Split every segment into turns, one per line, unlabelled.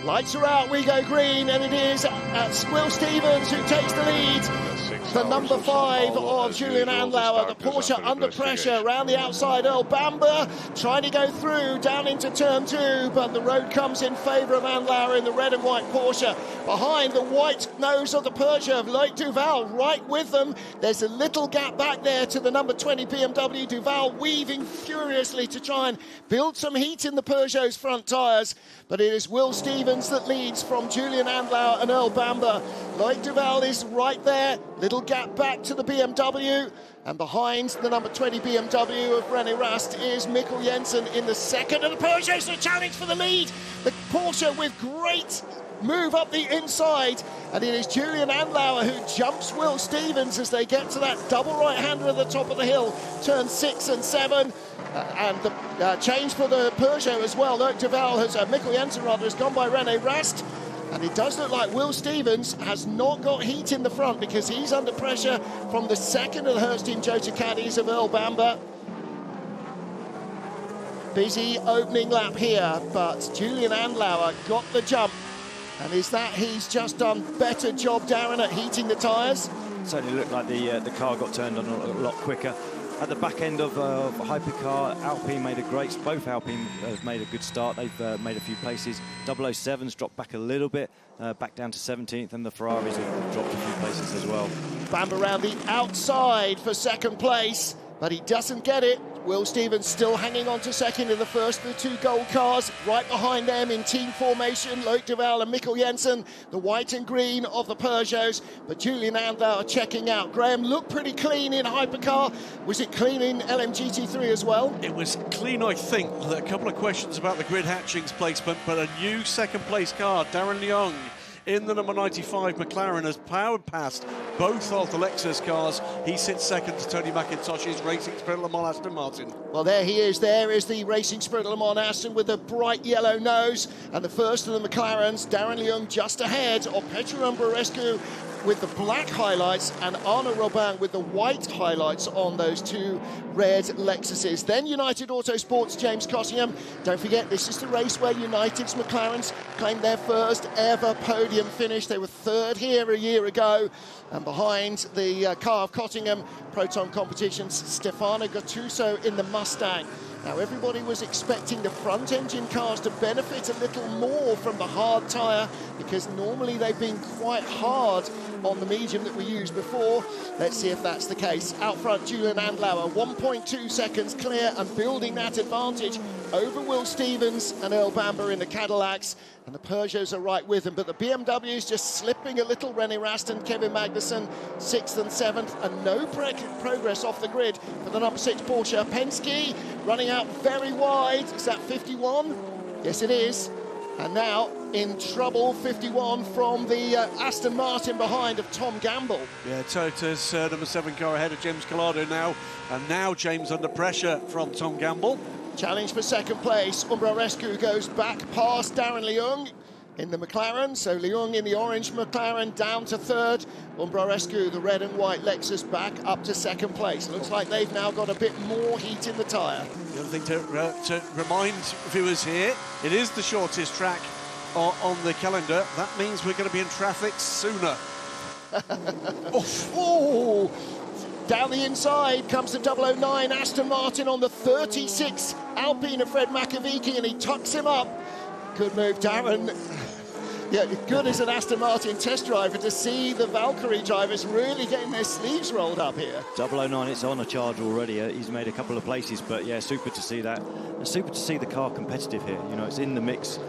Lights are out, we go green, and it is Will Stevens who takes the lead. The number 5 of Julian Andlauer, the Porsche under pressure around the outside. Earl Bamber trying to go through down into turn 2, but the road comes in favour of Andlauer in the red and white Porsche. Behind the white nose of the Peugeot, Loic Duval right with them. There's a little gap back there to the number 20 BMW. Duval weaving furiously to try and build some heat in the Peugeot's front tyres, but it is Will Stevens that leads from Julian Andlauer and Earl Bamber. Loic Duval is right there, little gap back to the BMW, and behind the number 20 BMW of René Rast is Mikkel Jensen in the second, and the Peugeot's a challenge for the lead. The Porsche with great move up the inside, and it is Julian Andlauer who jumps Will Stevens as they get to that double right-hander at the top of the hill, turn 6 and 7. And the change for the Peugeot as well. Loic Duval Mikkel Jensen has gone by René Rast. And it does look like Will Stevens has not got heat in the front because he's under pressure from the second of the Hertz Team Jota caddies of Earl Bamber. Busy opening lap here, but Julian Andlauer got the jump. And is that he's just done better job, Darren, at heating the tyres?
Certainly looked like the car got turned on a lot quicker. At the back end of Hypercar, Alpine made both Alpine have made a good start. They've made a few places. 007's dropped back a little bit, back down to 17th, and the Ferraris have dropped a few places as well.
Bamber around the outside for second place, but he doesn't get it. Will Stevens still hanging on to second in the first of the 2 gold cars. Right behind them in team formation, Loic Duval and Mikkel Jensen, the white and green of the Peugeots. But Julian Andlauer checking out. Graham looked pretty clean in Hypercar. Was it clean in LMGT3 as well?
It was clean, I think. A couple of questions about the grid hatchings placement, but a new second place car, Darren Leung, in the number 95 McLaren, has powered past both of the Lexus cars. He sits second to Tony McIntosh's Racing Spirit Le Mans Aston Martin.
Well, there he is. There is the Racing Spirit Le Mans Aston with a bright yellow nose. And the first of the McLarens, Darren Leung, just ahead of Petru Umbrarescu with the black highlights and Arnaud Robin with the white highlights on those 2 red Lexuses. Then United Autosport's James Cottingham. Don't forget, this is the race where United's McLarens claimed their first ever podium finish. They were 3rd here a year ago. And behind the car of Cottingham, Proton Competition's Stefano Gattuso in the Mustang. Now, everybody was expecting the front-engine cars to benefit a little more from the hard tyre because normally they've been quite hard on the medium that we used before. Let's see if that's the case. Out front, Julian Andlauer, 1.2 seconds clear and building that advantage over Will Stevens and Earl Bamber in the Cadillacs. And the Peugeots are right with them, but the BMW's just slipping a little. René Rast and Kevin Magnussen, 6th and 7th, and no progress off the grid for the number 6 Porsche. Penske running out very wide. Is that 51? Yes, it is. And now in trouble, 51 from the Aston Martin behind of Tom Gamble.
Yeah, Toyota's number 7 car ahead of James Collado now. And now James under pressure from Tom Gamble.
Challenge for second place. Umbrarescu goes back past Darren Leung in the McLaren. So Leung in the orange McLaren down to 3rd. Umbrarescu, the red and white Lexus, back up to second place. Looks like they've now got a bit more heat in the tyre.
The other thing to remind viewers here, it is the shortest track on the calendar. That means we're going to be in traffic sooner.
Oh. Down the inside comes the 009 Aston Martin on the 36 Alpine of Fred Makovici, and he tucks him up. Good move, Darren. Yeah, good as an Aston Martin test driver to see the Valkyrie drivers really getting their sleeves rolled up here.
009, it's on a charge already. He's made a couple of places, but yeah, super to see that. And super to see the car competitive here. You know, it's in the mix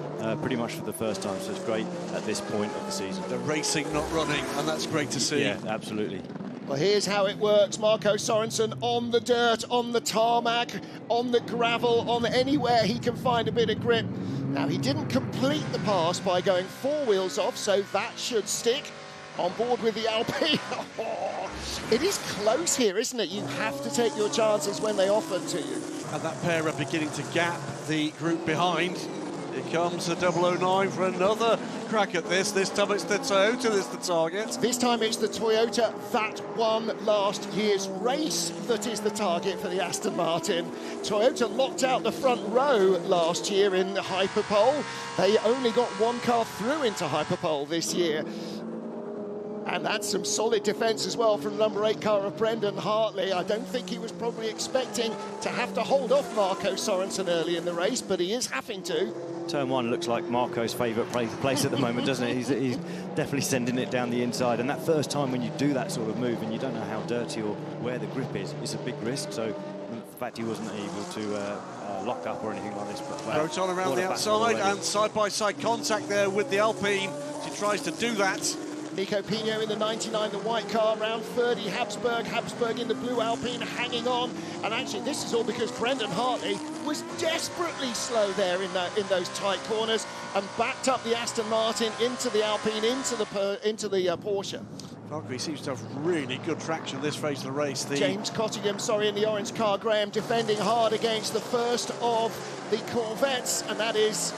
pretty much for the first time, so it's great at this point of the season.
The racing not running, and that's great to see.
Yeah, absolutely.
Well, here's how it works. Marco Sorensen on the dirt, on the tarmac, on the gravel, on anywhere he can find a bit of grip. Now, he didn't complete the pass by going 4 wheels off, so that should stick. On board with the Alpine. It is close here, isn't it? You have to take your chances when they offer to you.
And that pair are beginning to gap the group behind. Here comes the 009 for another crack at this. This time it's the Toyota that's the target.
This time it's the Toyota that won last year's race that is the target for the Aston Martin. Toyota locked out the front row last year in Hyperpole. They only got one car through into Hyperpole this year. And that's some solid defence as well from number 8 car of Brendan Hartley. I don't think he was probably expecting to have to hold off Marco Sorensen early in the race, but he is having to.
Turn 1 looks like Marco's favourite place at the moment, doesn't it? He's definitely sending it down the inside. And that first time when you do that sort of move and you don't know how dirty or where the grip is, it's a big risk. So the fact he wasn't able to lock up or anything like this. But wow,
Roton around the outside and side-by-side contact there with the Alpine. She tries to do that.
Nico Pino in the 99, the white car, round 30, Habsburg in the blue Alpine hanging on. And actually, this is all because Brendan Hartley was desperately slow there in those tight corners and backed up the Aston Martin into the Alpine, into the Porsche.
Valkyrie seems to have really good traction this phase of the race.
James Cottingham, in the orange car, Graham, defending hard against the first of the Corvettes, and that is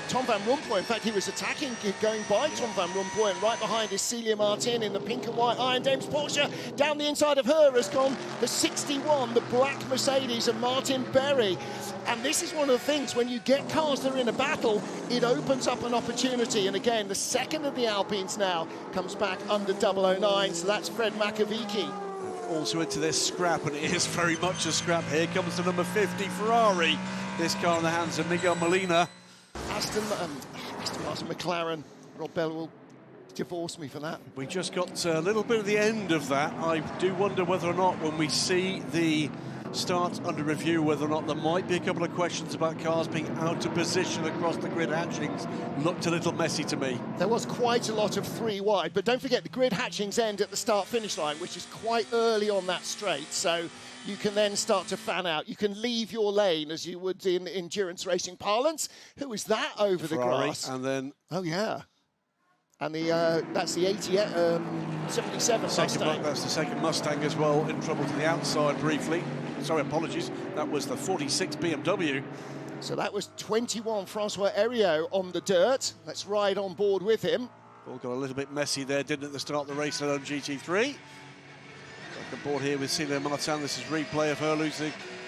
Tom Van Rompuy. In fact, he was attacking, going by Tom Van Rompuy, and right behind is Celia Martin in the pink and white Iron Dames Porsche. Down the inside of her has gone the 61, the black Mercedes of Martin Berry. And this is one of the things, when you get cars that are in a battle, it opens up an opportunity. And again, the second of the Alpines now comes back under 009, so that's Fred Makovici.
Also into this scrap, and it is very much a scrap. Here comes the number 50 Ferrari. This car in the hands of Miguel Molina.
Aston Martin McLaren. Rob Bell will divorce me for that.
We just got a little bit of the end of that. I do wonder whether or not, when we see the start under review, whether or not there might be a couple of questions about cars being out of position across the grid hatchings. Looked a little messy to me.
There was quite a lot of 3 wide, but don't forget the grid hatchings end at the start-finish line, which is quite early on that straight, so you can then start to fan out. You can leave your lane as you would in endurance racing parlance. Who is that over
Ferrari,
the grass?
and then...
Oh, yeah. And that's the 77 Mustang.
That's the second Mustang as well, in trouble to the outside briefly. Sorry, apologies. That was the 46 BMW.
So that was 21 Francois Heriot on the dirt. Let's ride on board with him.
All got a little bit messy there, didn't it, at the start of the race at GT3. Back on board here with Celia Martin. This is replay of her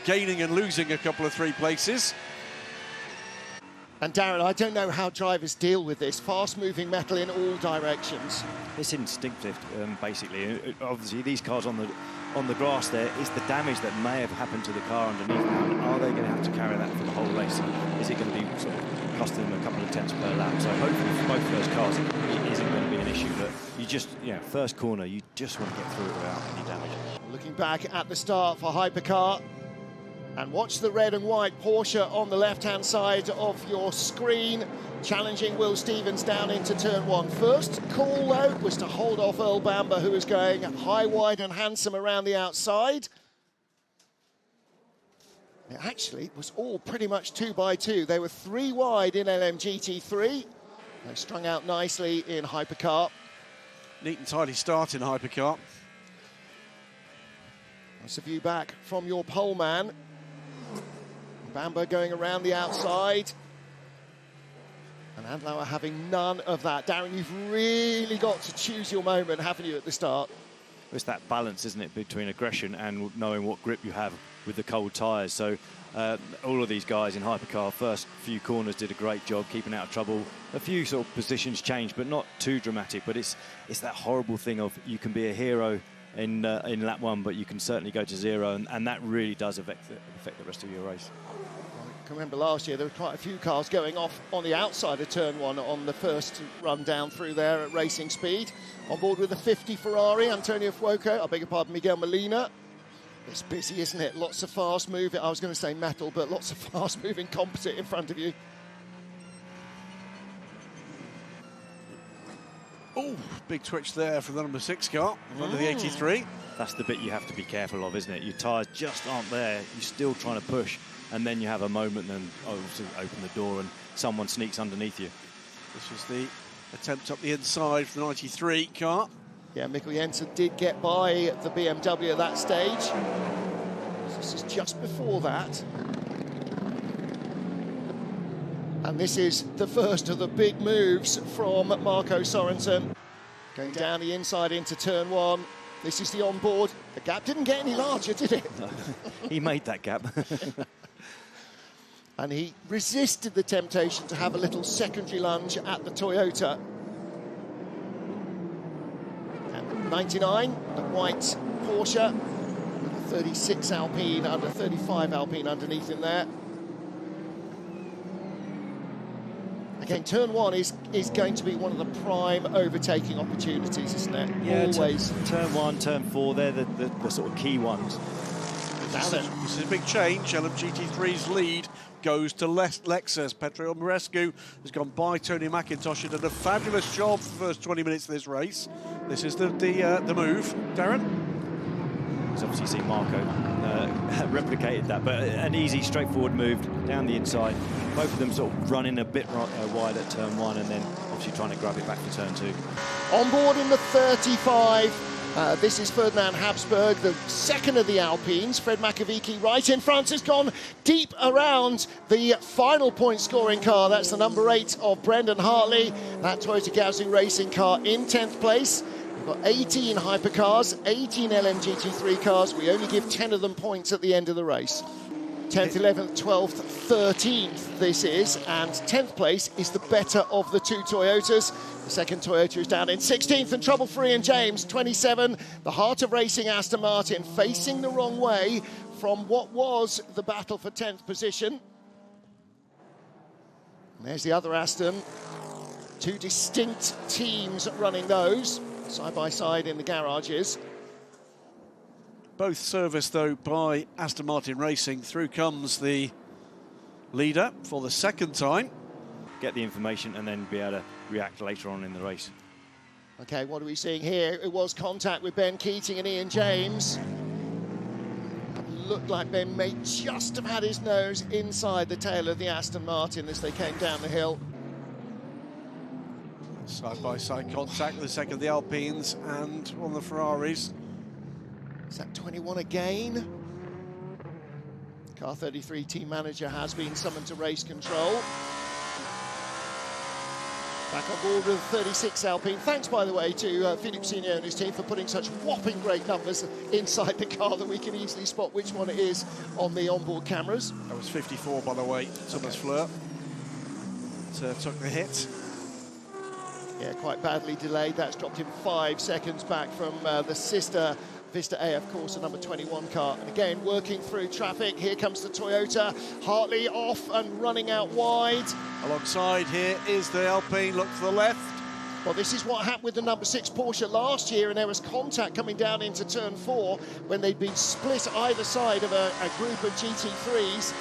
gaining and losing a couple of 3 places.
And Darren, I don't know how drivers deal with this fast-moving metal in all directions.
It's instinctive, basically. Obviously, these cars on the grass there is the damage that may have happened to the car underneath. Are they going to have to carry that for the whole race? Is it going to be sort of costing them a couple of tenths per lap? So hopefully for both of those cars, it isn't going to be an issue. But you just, first corner, you just want to get through it without any damage.
Looking back at the start for Hypercar, and watch the red and white Porsche on the left-hand side of your screen, challenging Will Stevens down into turn 1. First call, though, was to hold off Earl Bamber, who was going high, wide and handsome around the outside. It actually was all pretty much 2 by 2. They were 3 wide in LMGT3. They strung out nicely in Hypercar.
Neat and tidy start in Hypercar.
That's a view back from your pole man. Bamber going around the outside. And Andlauer having none of that. Darren, you've really got to choose your moment, haven't you, at the start?
It's that balance, isn't it, between aggression and knowing what grip you have with the cold tyres. So all of these guys in Hypercar, first few corners did a great job keeping out of trouble. A few sort of positions changed, but not too dramatic. But it's that horrible thing of you can be a hero in lap 1, but you can certainly go to 0, and that really does affect the rest of your race.
I can remember last year there were quite a few cars going off on the outside of turn 1 on the first run down through there at racing speed. On board with the 50 Ferrari, Antonio Fuoco, I beg your pardon, Miguel Molina. It's busy, isn't it? Lots of fast moving, I was going to say metal, but lots of fast moving composite in front of you.
Oh, big twitch there for the number 6 car, under the 83.
That's the bit you have to be careful of, isn't it? Your tyres just aren't there. You're still trying to push, and then you have a moment and obviously open the door and someone sneaks underneath you.
This was the attempt up the inside for the 93 car.
Yeah, Mikkel Jensen did get by the BMW at that stage. This is just before that. And And this is the first of the big moves from Marco Sorensen. Going down the inside into turn one. This is the onboard. The gap didn't get any larger, did it?
No, he made that gap.
And he resisted the temptation to have a little secondary lunge at the Toyota. And 99, the white Porsche, with a 36 Alpine under 35 Alpine underneath him there. Again, turn one is going to be one of the prime overtaking opportunities, isn't it?
Yeah,
always.
Turn one, turn four, they're the sort of key ones.
This is a big change. LMGT3's lead goes to Lexus. Petro Morescu has gone by Tony McIntosh and done a fabulous job for the first 20 minutes of this race. This is the move. Darren?
He's obviously seen Marco replicated that, but an easy, straightforward move down the inside. Both of them sort of running a bit wide at turn one and then obviously trying to grab it back for turn two.
On board in the 35. This is Ferdinand Habsburg, the second of the Alpines. Fred Makovici right in front has gone deep around the final point scoring car. That's the number 8 of Brendan Hartley. That Toyota Gazoo racing car in 10th place. We've got 18 hypercars, 18 LMGT3 cars. We only give 10 of them points at the end of the race. 10th, 11th, 12th, 13th this is, and 10th place is the better of the two Toyotas. The second Toyota is down in 16th, and trouble-free and James, 27. The heart of racing Aston Martin facing the wrong way from what was the battle for 10th position. And there's the other Aston. Two distinct teams running those, side by side in the garages.
Both serviced, though, by Aston Martin Racing. Through comes the leader for the second time.
Get the information and then be able to react later on in the race.
Okay, what are we seeing here? It was contact with Ben Keating and Ian James. It looked like Ben may just have had his nose inside the tail of the Aston Martin as they came down the hill.
Side-by-side contact with the second of the Alpines and one of the Ferraris.
Is that 21 again? Car 33 team manager has been summoned to race control. Back on board with 36 Alpine. Thanks, by the way, to Philippe Signot and his team for putting such whopping great numbers inside the car that we can easily spot which one it is on the onboard cameras.
That was 54, by the way, Thomas Fleur. Took the hit.
Yeah, quite badly delayed. That's dropped him 5 seconds back from the sister Vista AF Corsa number 21 car. And again, working through traffic. Here comes the Toyota. Hartley off and running out wide.
Alongside here is the Alpine. Look to the left.
Well, this is what happened with the number 6 Porsche last year, and there was contact coming down into turn 4 when they'd been split either side of a group of GT3s.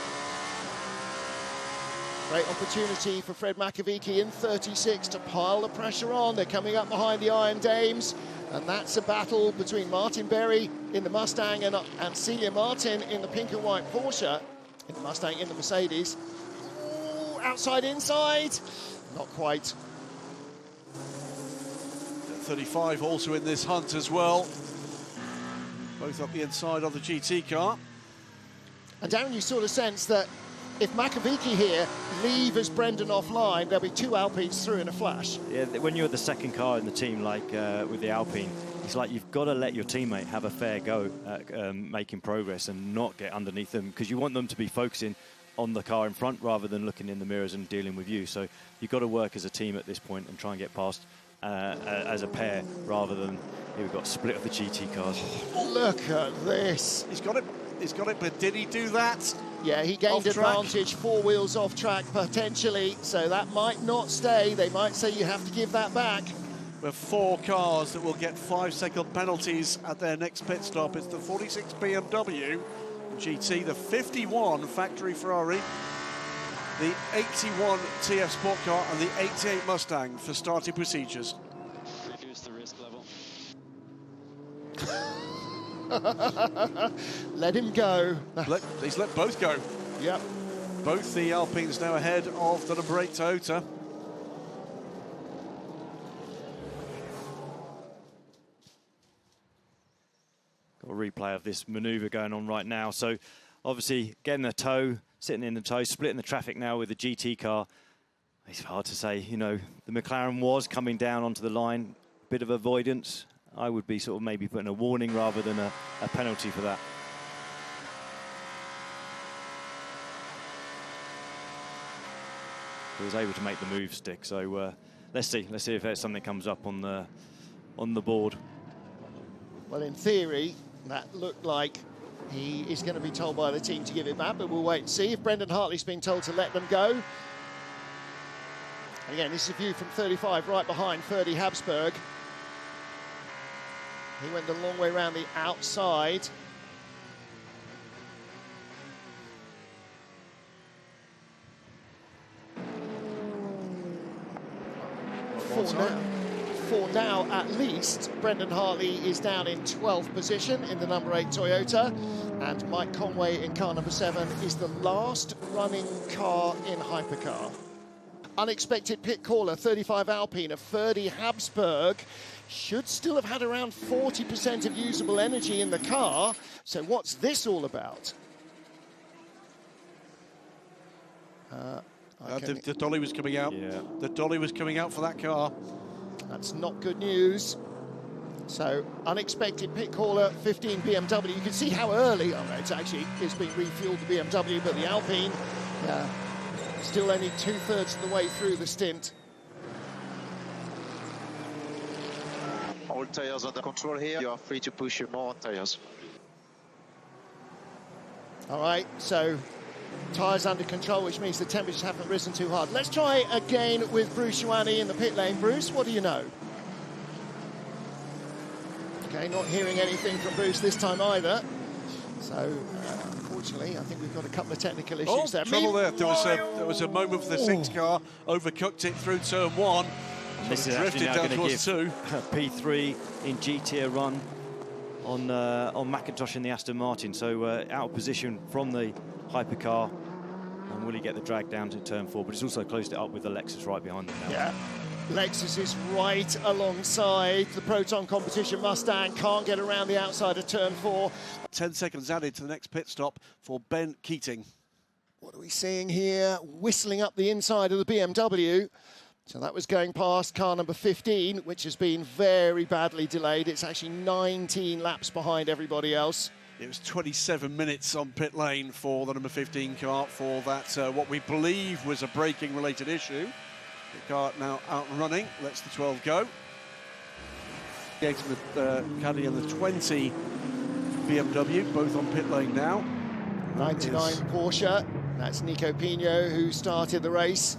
Great opportunity for Fred Makovici in 36 to pile the pressure on. They're coming up behind the Iron Dames, and that's a battle between Martin Berry in the Mustang and Celia Martin in the pink and white Porsche. In the Mustang, in the Mercedes. Ooh, outside, inside. Not quite.
35 also in this hunt as well. Both up the inside of the GT car.
And Darren, you sort of sense that if Makovici here leaves Brendan offline, there'll be 2 Alpines through in a flash.
Yeah, when you're the second car in the team, like with the Alpine, it's like you've got to let your teammate have a fair go at making progress and not get underneath them, because you want them to be focusing on the car in front rather than looking in the mirrors and dealing with you. So you've got to work as a team at this point and try and get past as a pair rather than here we've got split of the GT cars.
Look at this.
He's got it, but did he do that?
Yeah, he gained advantage, 4 wheels off track potentially, so that might not stay. They might say you have to give that back.
With 4 cars that will get 5-second penalties at their next pit stop. It's the 46 BMW GT, the 51 factory Ferrari, the 81 TF Sport Car and the 88 Mustang for starting procedures.
Reduce the risk level.
Let him go.
He's let both go.
Yep.
Both the Alpines now ahead of the number 8 Toyota.
Got a replay of this manoeuvre going on right now. So obviously getting a tow, sitting in the tow, splitting the traffic now with the GT car. It's hard to say, you know, the McLaren was coming down onto the line, bit of avoidance. I would be sort of maybe putting a warning rather than a penalty for that. He was able to make the move stick, so let's see if there's something comes up on the board.
Well, in theory, that looked like he is going to be told by the team to give it back, but we'll wait and see. If Brendan Hartley's being told to let them go. Again, this is a view from 35, right behind Ferdy Habsburg. He went the long way around the outside. For now, at least, Brendan Hartley is down in 12th position in the number 8 Toyota, and Mike Conway in car number 7 is the last running car in Hypercar. Unexpected pit caller, 35 Alpine of Ferdy Habsburg, should still have had around 40% of usable energy in the car. So what's this all about?
The dolly was coming out. Yeah. The dolly was coming out for that car.
That's not good news. So unexpected pit caller, 15 BMW. You can see how early, it's been refueled, the BMW, but the Alpine, still only 2/3 of the way through the stint.
All tires under control here. You are free to push your more tires.
All right, so tyres under control, which means the temperatures haven't risen too hard. Let's try again with Bruce Ioane in the pit lane. Bruce, what do you know? Okay, not hearing anything from Bruce this time either. So, unfortunately, I think we've got a couple of technical issues there.
Trouble there. There was a moment for the 6 car, overcooked it through turn 1.
This is actually now going to give P3 in GT a run on McIntosh in the Aston Martin. So out of position from the Hypercar, and will he get the drag down to turn 4? But he's also closed it up with the Lexus right behind him now.
Yeah, Lexus is right alongside the Proton Competition Mustang. Can't get around the outside of turn 4.
10 seconds added to the next pit stop for Ben Keating.
What are we seeing here? Whistling up the inside of the BMW. So that was going past car number 15, which has been very badly delayed. It's actually 19 laps behind everybody else.
It was 27 minutes on pit lane for the number 15 car for that, what we believe was a braking related issue. The car now out and running, lets the 12 go. The Caddy and the 20 BMW, both on pit lane now.
99 Porsche, that's Nico Pino who started the race,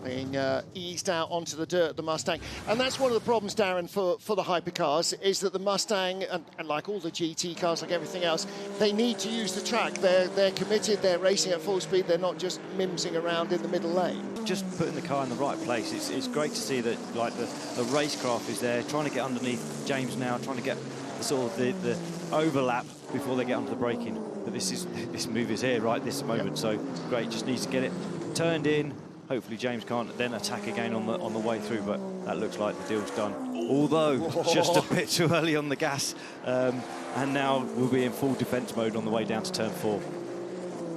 being eased out onto the dirt, the Mustang. And that's one of the problems, Darren, for the hypercars, is that the Mustang, and like all the GT cars, like everything else, they need to use the track. They're committed, they're racing at full speed, they're not just mimsing around in the middle lane.
Just putting the car in the right place. It's great to see that, like, the racecraft is there, trying to get underneath James now, trying to get the overlap before they get onto the braking. But this move is here right this moment, yep. So great, just needs to get it turned in. Hopefully James can't then attack again on the way through, but that looks like the deal's done. Although just a bit too early on the gas, and now we'll be in full defence mode on the way down to turn 4.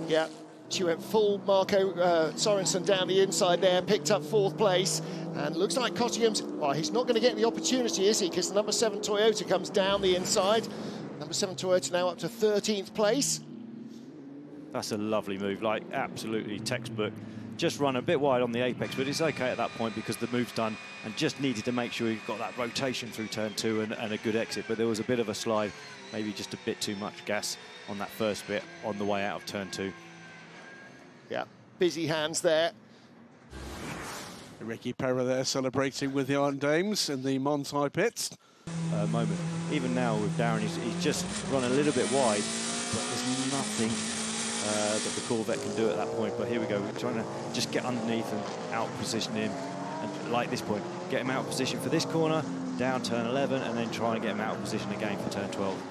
Yeah, she went full Marco Sorensen down the inside there, picked up 4th place, and looks like Kotium's, well, he's not going to get the opportunity, is he? Because the number 7 Toyota comes down the inside. Number 7 Toyota now up to 13th place.
That's a lovely move, like absolutely textbook. Just run a bit wide on the apex, but it's okay at that point because the move's done, and just needed to make sure he got that rotation through turn 2 and a good exit. But there was a bit of a slide, maybe just a bit too much gas on that first bit on the way out of turn 2.
Yeah, busy hands there.
Ricky Perra there celebrating with the Iron Dames in the Montai pits.
Moment. Even now with Darren, he's just run a little bit wide, but there's nothing that the Corvette can do at that point. But here we go, we're trying to just get underneath and out position him, and like this point, get him out of position for this corner, down turn 11, and then try and get him out of position again for turn 12.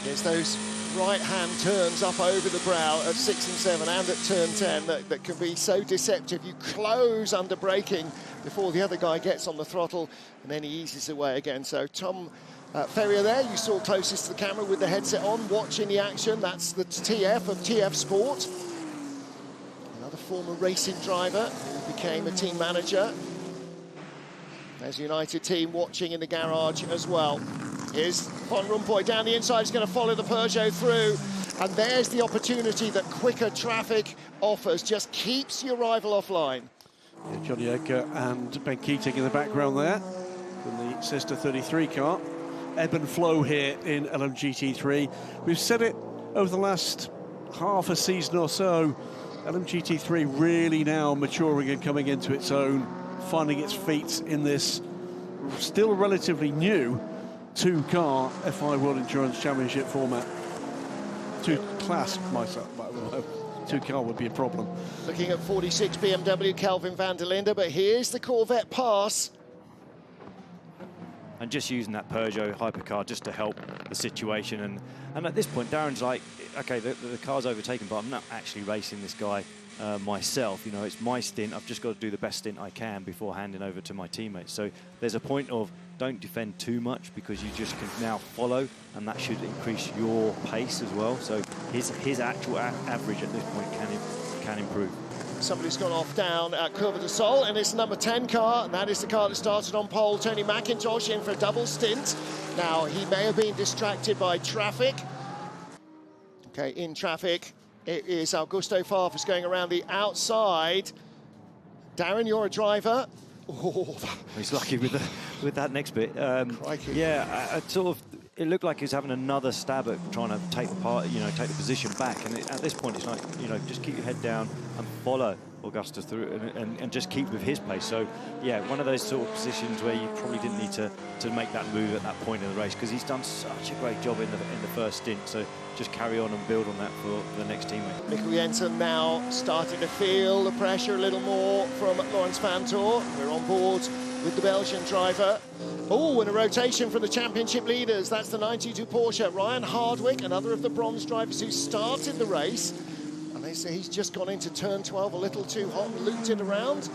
It's those right-hand turns up over the brow at 6 and 7 and at turn 10 that can be so deceptive. You close under braking before the other guy gets on the throttle, and then he eases away again. So Tom Ferrier there, you saw closest to the camera with the headset on, watching the action. That's the TF of TF Sport. Another former racing driver who became a team manager. There's a United team watching in the garage as well. Here's Van Rompuy down the inside, he's going to follow the Peugeot through. And there's the opportunity that quicker traffic offers, just keeps your rival offline.
Yeah, Johnny Edgar and Ben Keating in the background there, in the sister 33 car. Ebb and flow here in LMGT3. We've said it over the last half a season or so. LMGT3 really now maturing and coming into its own, finding its feet in this still relatively new two-car FIA World Endurance Championship format. Two-class, myself, two-car would be a problem.
Looking at 46 BMW, Kelvin van der Linde, but here's the Corvette pass.
And just using that Peugeot hypercar just to help the situation. And at this point, Darren's like, okay, the car's overtaken, but I'm not actually racing this guy myself. You know, it's my stint. I've just got to do the best stint I can before handing over to my teammates. So there's a point of don't defend too much, because you just can now follow, and that should increase your pace as well. So his actual average at this point can improve.
Somebody's gone off down at Curva de Sol, and it's number 10 car, and that is the car that started on pole. Tony McIntosh in for a double stint. Now, he may have been distracted by traffic. Okay, in traffic, it is Augusto Farfus going around the outside. Darren, you're a driver. Oh,
he's lucky with that next bit. Yeah, I sort of. It looked like he was having another stab at trying to take the position back. And at this point, it's like, just keep your head down and follow Augusto through and just keep with his pace. So, yeah, one of those sort of positions where you probably didn't need to make that move at that point in the race, because he's done such a great job in the first stint. So just carry on and build on that for the next teammate.
Mikkel Jensen now starting to feel the pressure a little more from Laurens Vanthoor. We're on board with the Belgian driver. Oh, and a rotation from the championship leaders. That's the 92 Porsche. Ryan Hardwick, another of the bronze drivers who started the race. And they say he's just gone into turn 12 a little too hot and looped it around.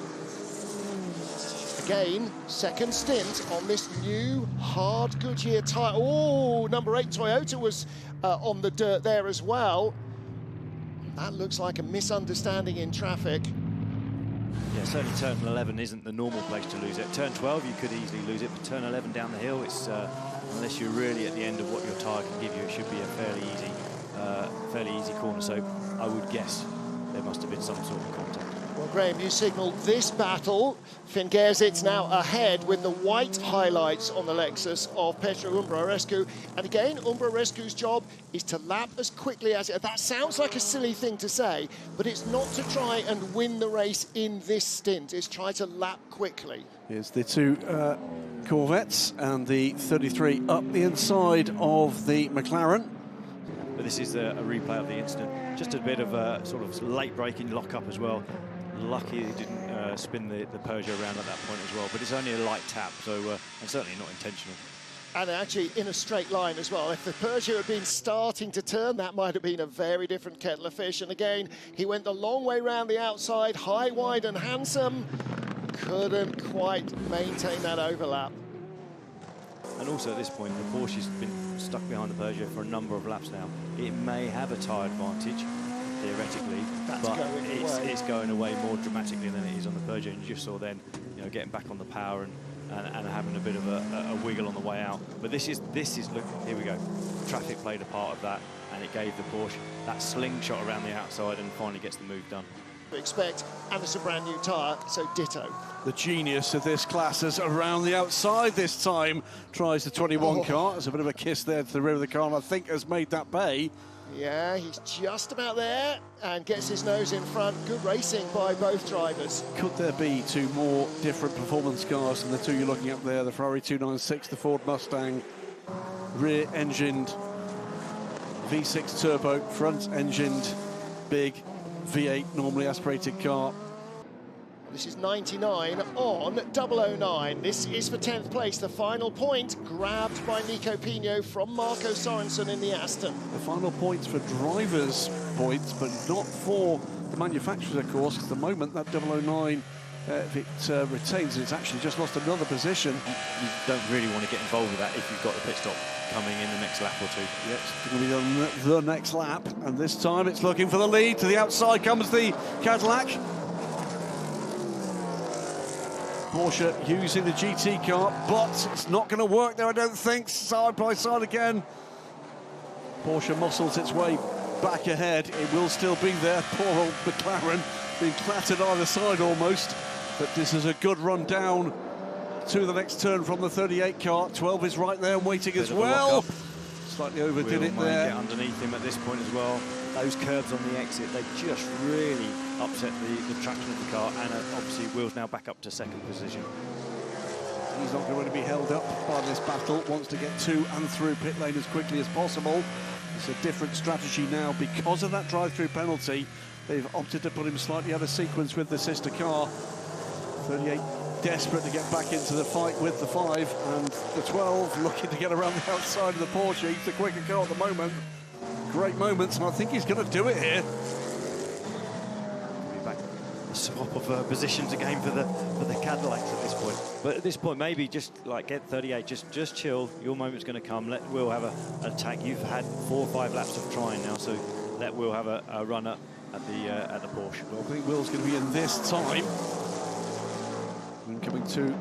Again, second stint on this new hard Goodyear tyre. Oh, number 8 Toyota was on the dirt there as well. That looks like a misunderstanding in traffic.
Yeah, certainly turn 11 isn't the normal place to lose it. Turn 12, you could easily lose it, but turn 11 down the hill, it's unless you're really at the end of what your tyre can give you, it should be a fairly easy corner. So I would guess there must have been some sort of contact.
Well, Graham, you signalled this battle. Finn Gersit's now ahead with the white highlights on the Lexus of Petru Umbrarescu. And again, Umbrarescu's job is to lap as quickly as it. That sounds like a silly thing to say, but it's not to try and win the race in this stint. It's try to lap quickly.
Here's the two Corvettes and the 33 up the inside of the McLaren.
But this is a replay of the incident. Just a bit of a sort of late braking lock-up as well. Lucky he didn't spin the Peugeot around at that point as well, but it's only a light tap, so and certainly not intentional.
And actually in a straight line as well. If the Peugeot had been starting to turn, that might have been a very different kettle of fish. And again, he went the long way round the outside, high, wide and handsome. Couldn't quite maintain that overlap.
And also at this point, the Porsche's been stuck behind the Peugeot for a number of laps now. It may have a tyre advantage, theoretically, but it's going away more dramatically than it is on the Peugeot. And you just saw then, getting back on the power and having a bit of a wiggle on the way out. But this is look, here we go. Traffic played a part of that, and it gave the Porsche that slingshot around the outside and finally gets the move done.
Expect, and it's a brand new tyre, so ditto.
The genius of this class is around the outside this time. Tries the 21 car. There's a bit of a kiss there to the rear of the car, and I think has made that bay.
Yeah, he's just about there and gets his nose in front. Good racing by both drivers.
Could there be two more different performance cars than the two you're looking at there? The Ferrari 296, the Ford Mustang, rear-engined V6 turbo, front-engined big V8 normally aspirated car.
This is 99 on 009. This is for 10th place. The final point grabbed by Nico Pino from Marco Sorensen in the Aston.
The final points for drivers' points, but not for the manufacturers, of course, because at the moment that 009 If it retains, it's actually just lost another position.
You don't really want to get involved with that if you've got the pit stop coming in the next lap or two.
Yeah, it's going to be the next lap, and this time it's looking for the lead. To the outside comes the Cadillac. Porsche using the GT car, but it's not going to work there, I don't think. Side by side again. Porsche muscles its way back ahead. It will still be there. Poor old McLaren being clattered either side almost. But this is a good run down to the next turn from the 38 car. 12 is right there and waiting as well. Slightly overdid it there.
Get underneath him at this point as well. Those curbs on the exit, they just really upset the traction of the car, and obviously Will's now back up to second position.
He's not going to be held up by this battle. Wants to get to and through pit lane as quickly as possible. It's a different strategy now because of that drive-through penalty. They've opted to put him slightly out of sequence with the sister car. 38 desperate to get back into the fight with the 5, and the 12 looking to get around the outside of the Porsche. He's the quicker car at the moment. Great moments, and I think he's going to do it here.
Back a swap of positions again for the Cadillacs at this point. But at this point, maybe just like get 38, just chill. Your moment's going to come. Let Will have an attack. You've had 4 or 5 laps of trying now, so let Will have a runner at the Porsche.
Well, I think Will's going to be in this time. And coming to, it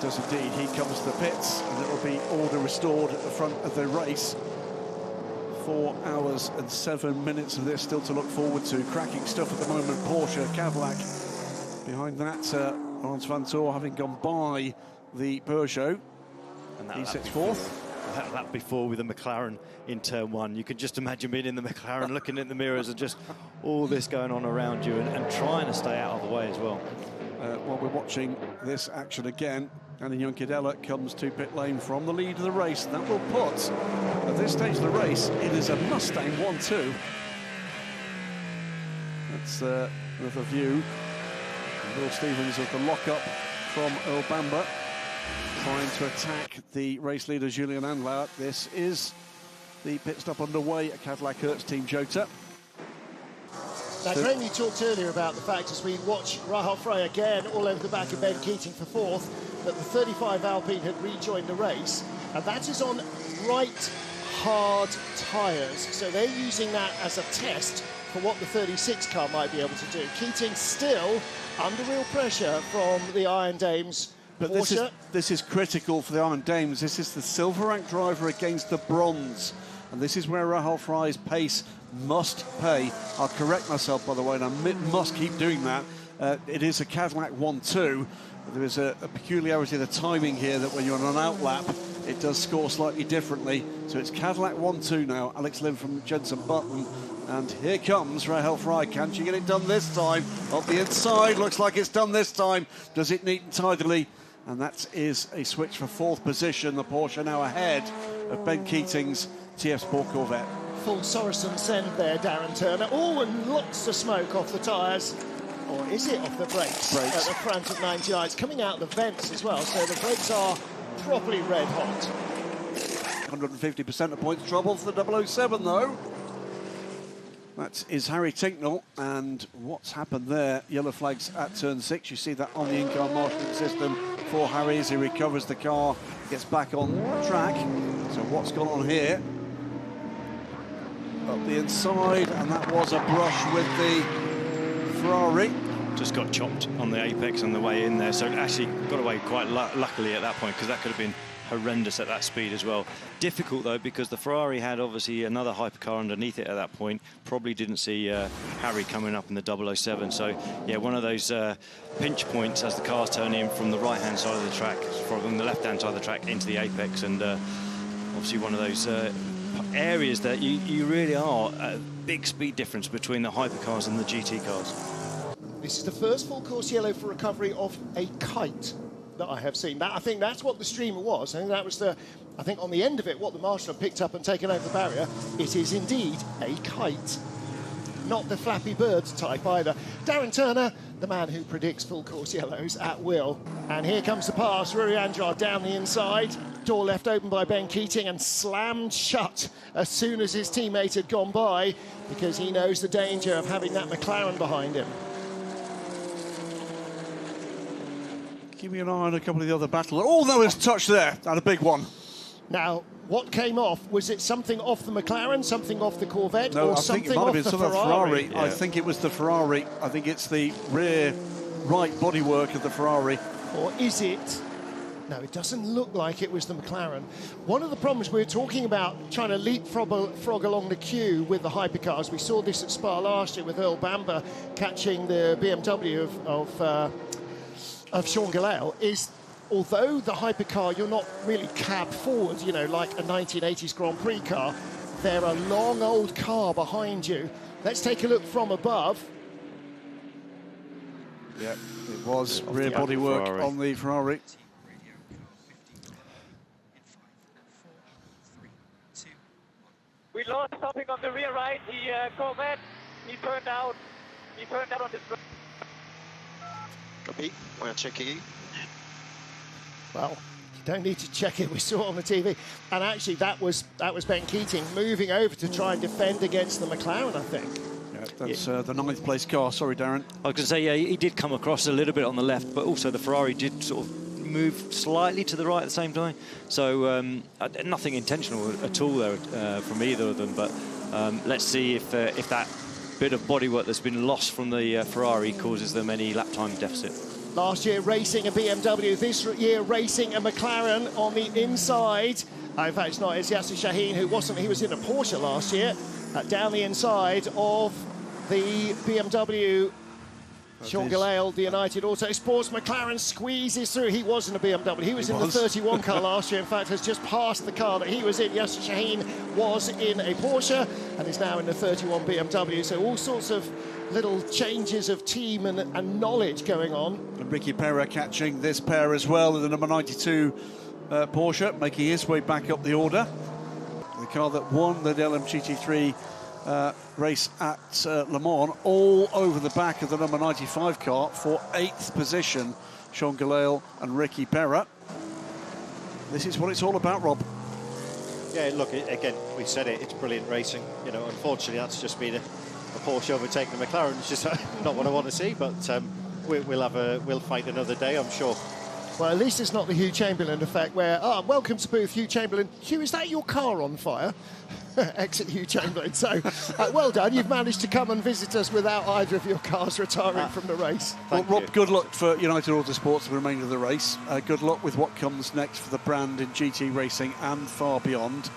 does indeed, he comes to the pits, and it will be order restored at the front of the race. 4 hours and 7 minutes of this still to look forward to. Cracking stuff at the moment. Porsche, Cadillac. Behind that, Laurens Vanthoor having gone by the Peugeot. And he sits fourth.
That before with the McLaren in turn 1. You could just imagine being in the McLaren, looking in the mirrors and just all this going on around you and trying to stay out of the way as well.
While we're watching this action again, Anna Juncadella comes to pit lane from the lead of the race. That will put, at this stage of the race, it is a Mustang 1-2. That's another view. Will Stevens with the lock-up from Earl Bamber, trying to attack the race leader Julian Andlauer. This is the pit stop underway at Cadillac Hertz Team Jota.
Now, Graham, you talked earlier about the fact, as we watch Rahal Frey again all over the back of Ben Keating for 4th, that the 35 Alpine had rejoined the race, and that is on right hard tyres. So they're using that as a test for what the 36 car might be able to do. Keating still under real pressure from the Iron Dames.
But this is critical for the Iron Dames. This is the silver rank driver against the bronze. And this is where Rahal Frey's pace must pay. I'll correct myself, by the way, and I must keep doing that. It is a Cadillac 1-2. There is a peculiarity of the timing here that when you're on an out lap, it does score slightly differently. So it's Cadillac 1-2 now. Alex Lim from Jenson Button. And here comes Rahal Frey. Can she get it done this time? Off the inside, looks like it's done this time. Does it neat and tidily? And that is a switch for 4th position. The Porsche now ahead of Ben Keating's TF Sport Corvette.
Full Sorensen send there, Darren Turner. Oh, and lots of smoke off the tyres. Or is it off the brakes? At the front of 99. It's coming out the vents as well, so the brakes are properly red hot.
150% of points trouble for the 007, though. That is Harry Tinknell, and what's happened there? Yellow flags at turn 6. You see that on the in-car marshalling system for Harry as he recovers the car, gets back on track. So what's gone on here? Up the inside, and that was a brush with the Ferrari.
Just got chopped on the apex on the way in there, so it actually got away quite luckily at that point, because that could have been horrendous at that speed as well. Difficult though, because the Ferrari had obviously another hypercar underneath it at that point. Probably didn't see Harry coming up in the 007. So yeah, one of those pinch points as the car's turn in from the right-hand side of the track, from the left-hand side of the track into the apex, and obviously one of those areas that you really are a big speed difference between the hypercars and the GT cars.
This is the first full course yellow for recovery of a kite that I have seen. I think that's what the streamer was. I think that was I think on the end of it, what the marshal had picked up and taken over the barrier, it is indeed a kite. Not the Flappy Bird type either. Darren Turner, the man who predicts full course yellows at will. And here comes the pass. Ruri Anjar down the inside. Door left open by Ben Keating and slammed shut as soon as his teammate had gone by, because he knows the danger of having that McLaren behind him.
keeping an eye on a couple of the other battles. Oh, there was a touch there, and a big one.
Now, what came off? Was it something off the McLaren, something off the Corvette,
No,
or
I think
something
it might
off
have been
the
something
Ferrari?
Ferrari. Yeah. I think it was the Ferrari. I think it's the rear right bodywork of the Ferrari.
Or is it? No, it doesn't look like it was the McLaren. One of the problems we were talking about trying to leapfrog along the queue with the hypercars. We saw this at Spa last year with Earl Bamber catching the BMW of Sean Gelael, is although the hypercar, you're not really cab forward, you know, like a 1980s Grand Prix car, they're a long old car behind you. Let's take a look from above.
Yeah, it was rear bodywork on the Ferrari.
We lost something on the rear right, the Corvette. He turned out on this.
Copy, we're checking.
Well, you don't need to check it, we saw it on the TV. And actually that was Ben Keating moving over to try and defend against the McLaren, I think.
Yeah, that's the 9th place car, sorry Darren.
I was going to say, yeah, he did come across a little bit on the left, but also the Ferrari did sort of move slightly to the right at the same time. So nothing intentional at all there from either of them, but let's see if that bit of bodywork that's been lost from the Ferrari causes them any lap time deficit.
Last year racing a BMW, this year racing a McLaren on the inside. In fact, it's not, it's Yasser Shaheen, who wasn't, he was in a Porsche last year, down the inside of the BMW. Sean Gelael, the United Auto Sports. McLaren squeezes through. He was in a BMW. He was in the 31 car last year. In fact, has just passed the car that he was in. Yasser Shaheen was in a Porsche and is now in the 31 BMW. So all sorts of little changes of team and knowledge going on.
And Ricky Perra catching this pair as well in the number 92 Porsche, making his way back up the order. The car that won the LMGT3 race at Le Mans, all over the back of the number 95 car for 8th position, Sean Gelael and Ricky Perra. This is what it's all about, Rob.
Yeah, look, again, we said it, it's brilliant racing. You know, unfortunately, that's just been a Porsche overtaking the McLaren. It's just not what I want to see, but we'll fight another day, I'm sure.
Well, at least it's not the Hugh Chamberlain effect where, welcome to booth, Hugh Chamberlain. Hugh, is that your car on fire? Exit Hugh Chamberlain. So, well done. You've managed to come and visit us without either of your cars retiring from the race.
Well, Rob, good luck for United Autosports for the remainder of the race. Good luck with what comes next for the brand in GT racing and far beyond.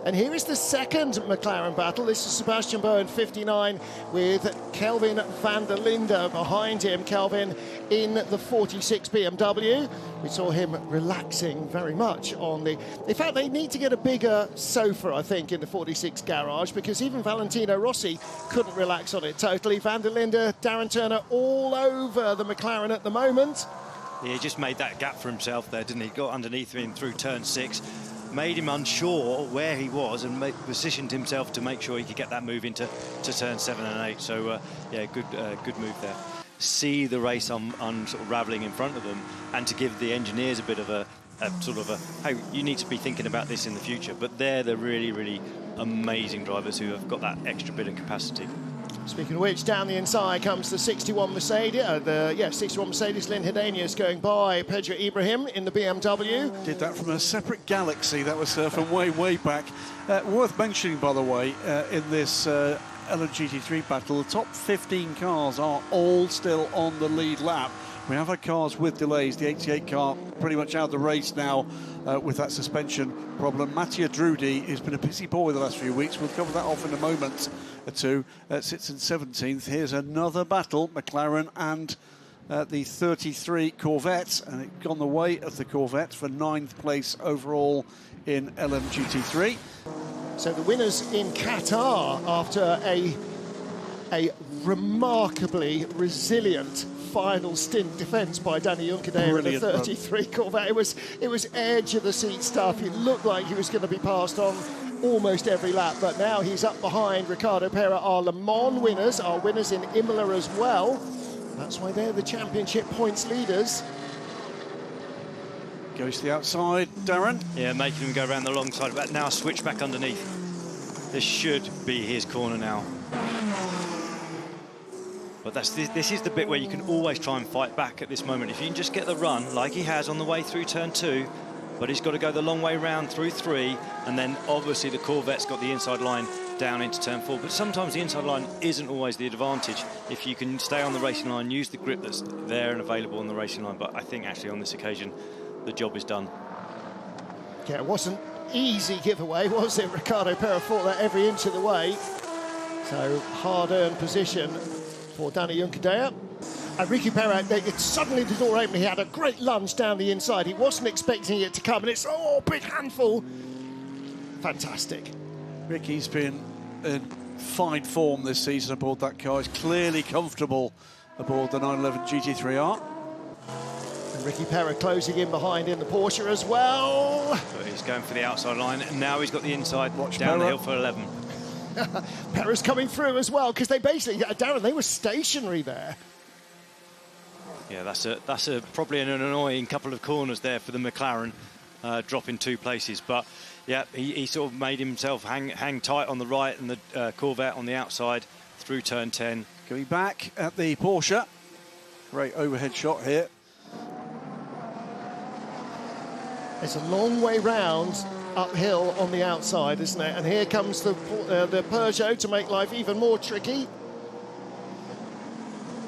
And here is the second McLaren battle. This is Sebastian Bowen, 59, with Kelvin van der Linde behind him. Kelvin in the 46 BMW. We saw him relaxing very much on the... In fact, they need to get a bigger sofa, I think, in the 46 garage, because even Valentino Rossi couldn't relax on it totally. Van der Linde, Darren Turner, all over the McLaren at the moment.
Yeah, he just made that gap for himself there, didn't he? Got underneath him through turn 6. Made him unsure where he was and positioned himself to make sure he could get that move into turn 7 and 8. So, yeah, good move there. See the race unravelling in front of them and to give the engineers a bit of a hey, you need to be thinking about this in the future. But they're the really, really amazing drivers who have got that extra bit of capacity.
Speaking of which, down the inside comes the 61 Mercedes. 61 Mercedes. Lynn Hidenius going by Pedro Ibrahim in the BMW.
Did that from a separate galaxy. That was from way back. Worth mentioning, by the way, in this LMGT3 battle, the top 15 cars are all still on the lead lap. We have had cars with delays. The 88 car pretty much out of the race now with that suspension problem. Mattia Drudi has been a busy boy the last few weeks. We'll cover that off in a moment or two. Sits in 17th. Here's another battle, McLaren and the 33 Corvette. And it's gone the way of the Corvette for 9th place overall in LMGT3.
So the winners in Qatar after a remarkably resilient final stint defence by Danny Juncadere in the 33 Corvette. It was edge of the seat stuff. It looked like he was going to be passed on almost every lap, but now he's up behind Ricardo Pera. Our Le Mans winners are winners in Imola as well. That's why they're the championship points leaders.
Goes to the outside, Darren.
Yeah, making him go around the long side, but now switch back underneath. This should be his corner now. But this is the bit where you can always try and fight back at this moment. If you can just get the run, like he has on the way through turn 2, but he's got to go the long way round through 3, and then obviously the Corvette's got the inside line down into turn 4. But sometimes the inside line isn't always the advantage. If you can stay on the racing line, use the grip that's there and available on the racing line. But I think actually on this occasion, the job is done.
Yeah, it wasn't easy giveaway, was it? Ricardo Pera fought that every inch of the way. So hard-earned position for Danny Juncadella. And Ricky Pera, suddenly the door opened. He had a great lunge down the inside. He wasn't expecting it to come, and it's, oh, big handful. Fantastic.
Ricky's been in fine form this season aboard that car. He's clearly comfortable aboard the 911 GT3R.
And Ricky Pera closing in behind in the Porsche as well.
But he's going for the outside line, and now he's got the inside.
Watch
down the
Pera.
hill for 11.
Pera's coming through as well, because they basically, Darren, they were stationary there.
Yeah, that's probably an annoying couple of corners there for the McLaren, dropping 2 places. But yeah, he sort of made himself hang tight on the right, and the Corvette on the outside through turn 10.
Going back at the Porsche. Great overhead shot here.
It's a long way round uphill on the outside, isn't it? And here comes the Peugeot to make life even more tricky.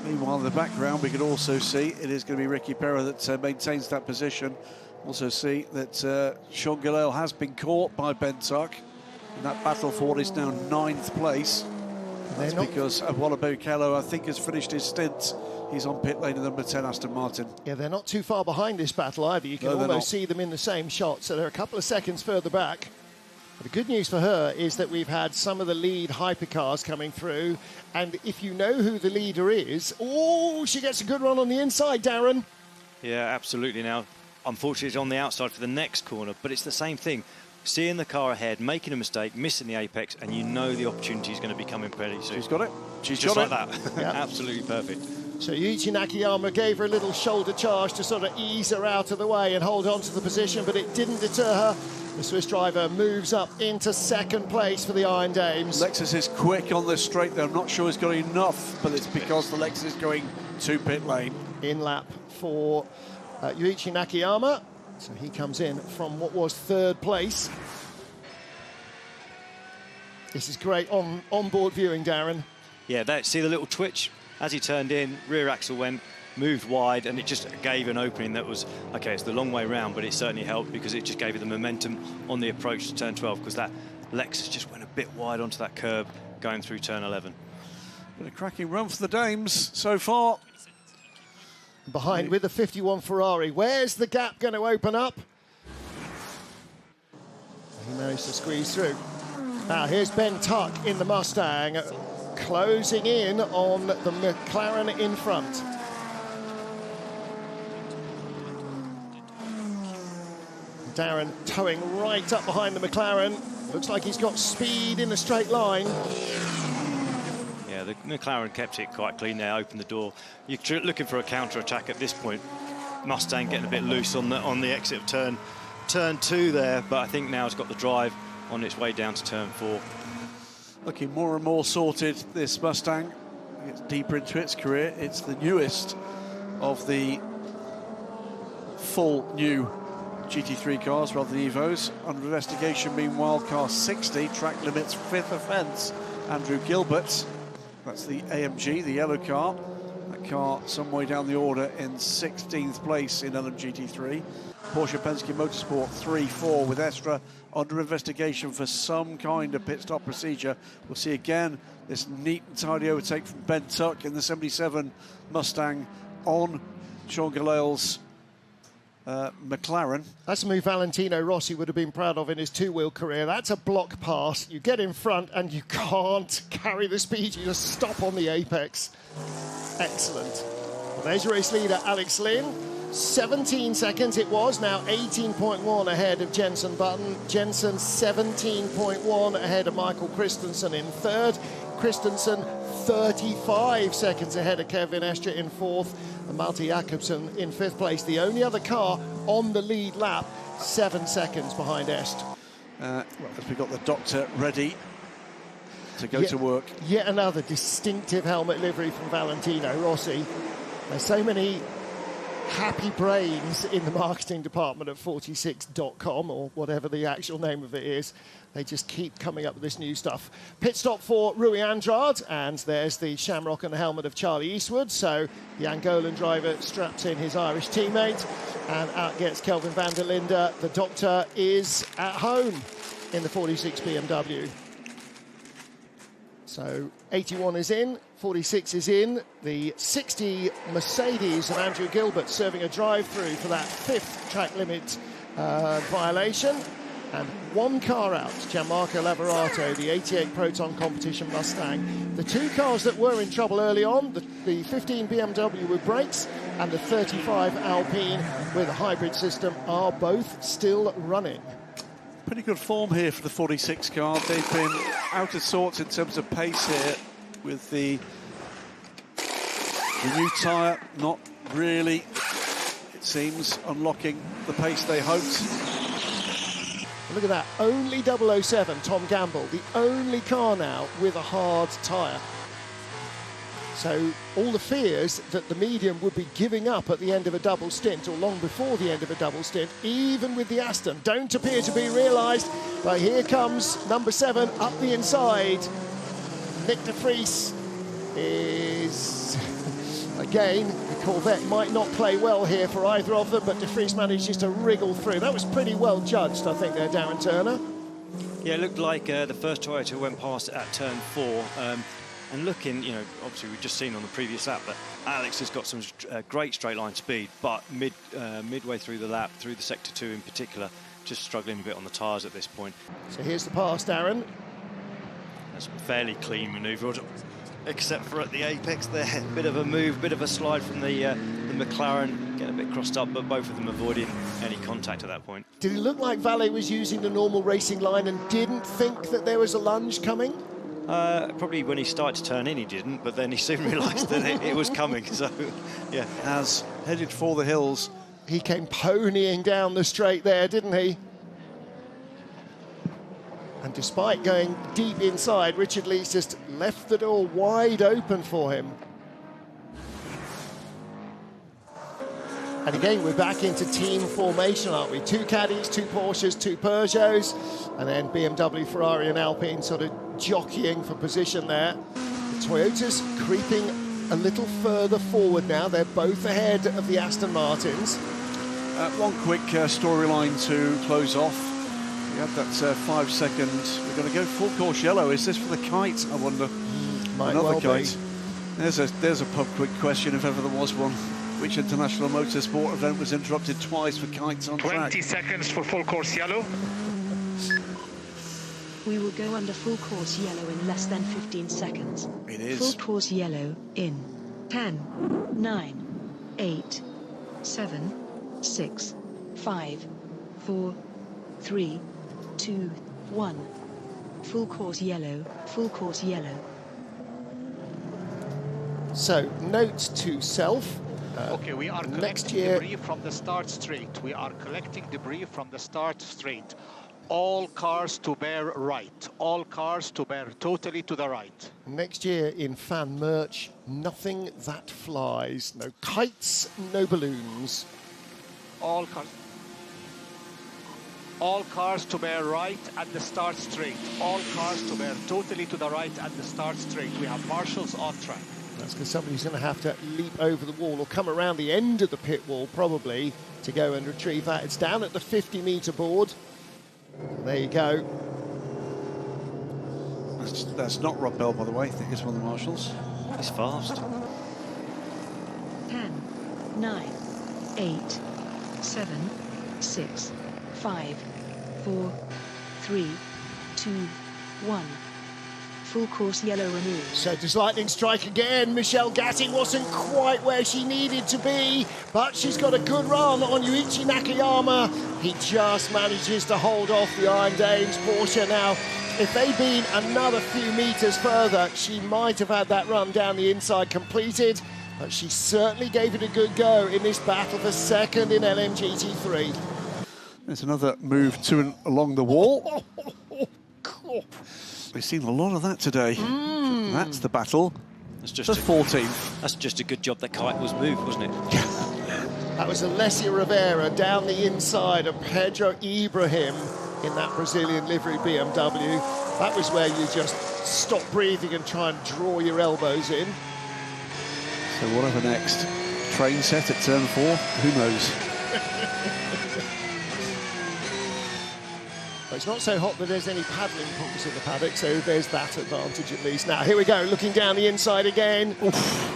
Meanwhile, in the background, we can also see it is going to be Ricky Pera that maintains that position. Also see that Sean Gillale has been caught by Ben Tuck. And that battle for what is now 9th place. That's because Walla Bocello, I think, has finished his stint. He's on pit lane in number 10, Aston Martin.
Yeah, they're not too far behind this battle either. You can almost see them in the same shot, so they're a couple of seconds further back. But the good news for her is that we've had some of the lead hypercars coming through, and if you know who the leader is, oh, she gets a good run on the inside, Darren.
Yeah, absolutely. Now, unfortunately, it's on the outside for the next corner, but it's the same thing. Seeing the car ahead, making a mistake, missing the apex, and you know the opportunity is going to be coming pretty soon.
She's got it. She's
just
got
like
it.
that. Yep. Absolutely perfect.
So Yuichi Nakayama gave her a little shoulder charge to sort of ease her out of the way and hold on to the position, but it didn't deter her. The Swiss driver moves up into 2nd place for the Iron Dames.
Lexus is quick on this straight, though. I'm not sure he's got enough, but it's because the Lexus is going to pit lane.
In lap for Yuichi Nakayama. So he comes in from what was 3rd place. This is great on-board viewing, Darren.
Yeah, see the little twitch as he turned in, rear axle went, moved wide, and it just gave an opening that was, okay, it's the long way round, but it certainly helped because it just gave it the momentum on the approach to turn 12, because that Lexus just went a bit wide onto that curb going through turn 11.
Been a cracking run for the Dames so far.
Behind with the 51 Ferrari. Where's the gap going to open up? He managed to squeeze through. Now here's Ben Tuck in the Mustang, closing in on the McLaren in front. Darren towing right up behind the McLaren. Looks like he's got speed in a straight line.
Yeah, the McLaren kept it quite clean there, opened the door. You're looking for a counter-attack at this point. Mustang getting a bit loose on the exit of turn 2 there, but I think now it's got the drive on its way down to turn 4.
Looking more and more sorted, this Mustang. It's deeper into its career. It's the newest of the full new GT3 cars, rather than Evos. Under investigation, meanwhile, car 60, track limits, 5th offence. Andrew Gilbert, that's the AMG, the yellow car. That car some way down the order in 16th place in LMGT3. Porsche Penske Motorsport 3-4 with Estra under investigation for some kind of pit stop procedure. We'll see again this neat and tidy overtake from Ben Tuck in the 77 Mustang on Sean Gillale's McLaren.
That's a move Valentino Rossi would have been proud of in his 2-wheel career. That's a block pass. You get in front and you can't carry the speed. You just stop on the apex. Excellent. Well, there's your race leader, Alex Lynn. 17 seconds it was, now 18.1 ahead of Jenson Button. Jenson 17.1 ahead of Michael Christensen in 3rd. Christensen 35 seconds ahead of Kevin Estre in 4th. And Malte Jakobsen in 5th place. The only other car on the lead lap, 7 seconds behind Est.
As we got the doctor ready to go to work.
Yet another distinctive helmet livery from Valentino Rossi. There's so many happy brains in the marketing department at 46.com, or whatever the actual name of it is. They just keep coming up with this new stuff. Pit stop for Rui Andrade, and there's the shamrock and the helmet of Charlie Eastwood. So the Angolan driver straps in his Irish teammate, and out gets Kelvin van der Linde. The doctor is at home in the 46 BMW. So 81 is in, 46 is in. The 60 Mercedes of Andrew Gilbert serving a drive-through for that 5th track limit violation. And one car out, Gianmarco Lavorato, the 88 Proton Competition Mustang. The two cars that were in trouble early on, the 15 BMW with brakes and the 35 Alpine with a hybrid system, are both still running.
Pretty good form here for the 46 car. They've been out of sorts in terms of pace here with the new tyre not really, it seems, unlocking the pace they hoped.
Look at that, only 007, Tom Gamble, the only car now with a hard tyre. So all the fears that the medium would be giving up at the end of a double stint, or long before the end of a double stint, even with the Aston, don't appear to be realised. But here comes number 7 up the inside. Nick de Vries is, again, the Corvette might not play well here for either of them, but de Vries manages to wriggle through. That was pretty well judged, I think, there, Darren Turner.
Yeah, it looked like the first Toyota went past at turn 4. And looking, you know, obviously we've just seen on the previous lap that Alex has got some great straight line speed, but midway through the lap, through the sector 2 in particular, just struggling a bit on the tyres at this point.
So here's the pass, Darren.
That's a fairly clean manoeuvre, except for at the apex there. Bit of a move, bit of a slide from the McLaren, getting a bit crossed up, but both of them avoiding any contact at that point.
Did it look like Valle was using the normal racing line and didn't think that there was a lunge coming?
Probably when he started to turn in he didn't, but then he soon realised that it was coming, so yeah.
Has headed for the hills.
He came ponying down the straight there, didn't he? And despite going deep inside, Richard Lees just left the door wide open for him. And again, we're back into team formation, aren't we? 2 Caddies, 2 Porsches, 2 Peugeots, and then BMW, Ferrari and Alpine sort of jockeying for position there. The Toyotas creeping a little further forward now. They're both ahead of the Aston Martins.
One quick storyline to close off. We had that 5 seconds. We're going to go full course yellow. Is this for the kite, I wonder?
Might
Another
well
kite.
Be.
There's a pub quick question, if ever there was one. Which international motorsport event was interrupted twice for kites on track?
20 seconds for full course yellow.
We will go under full course yellow in less than 15 seconds.
It is.
Full course yellow in 10, 9, 8, 7, 6, 5, 4, 3, 2, 1. Full course yellow, full course yellow.
So, note to self.
Okay, we are collecting debris from the start straight. We are collecting debris from the start straight. All cars to bear right. All cars to bear totally to the right.
Next year in fan merch, nothing that flies. No kites, no balloons.
All cars to bear right at the start straight. All cars to bear totally to the right at the start straight. We have marshals on track.
That's because somebody's going to have to leap over the wall or come around the end of the pit wall, probably, to go and retrieve that. It's down at the 50-metre board. There you go.
That's not Rob Bell, by the way. I think it's one of the marshals.
He's fast.
10, 9, 8, 7, 6, 5, 4, 3, 2, 1. Full course yellow removed.
So does lightning strike again? Michelle Gatti wasn't quite where she needed to be, but she's got a good run on Yuichi Nakayama. He just manages to hold off the Iron Dames Porsche. Now, if they'd been another few metres further, she might have had that run down the inside completed, but she certainly gave it a good go in this battle for second in LMGT3.
There's another move to and along the wall. We've seen a lot of that today. That's the battle.
That's just
the 14th.
That's just a good job that kite was moved, wasn't it?
That was Alessia Rivera down the inside of Pedro Ibrahim in that Brazilian livery BMW. That was where you just stop breathing and try and draw your elbows in.
So whatever next, train set at turn 4, who knows?
Well, it's not so hot that there's any paddling pools in the paddock, so there's that advantage at least. Now, here we go, looking down the inside again. Oof.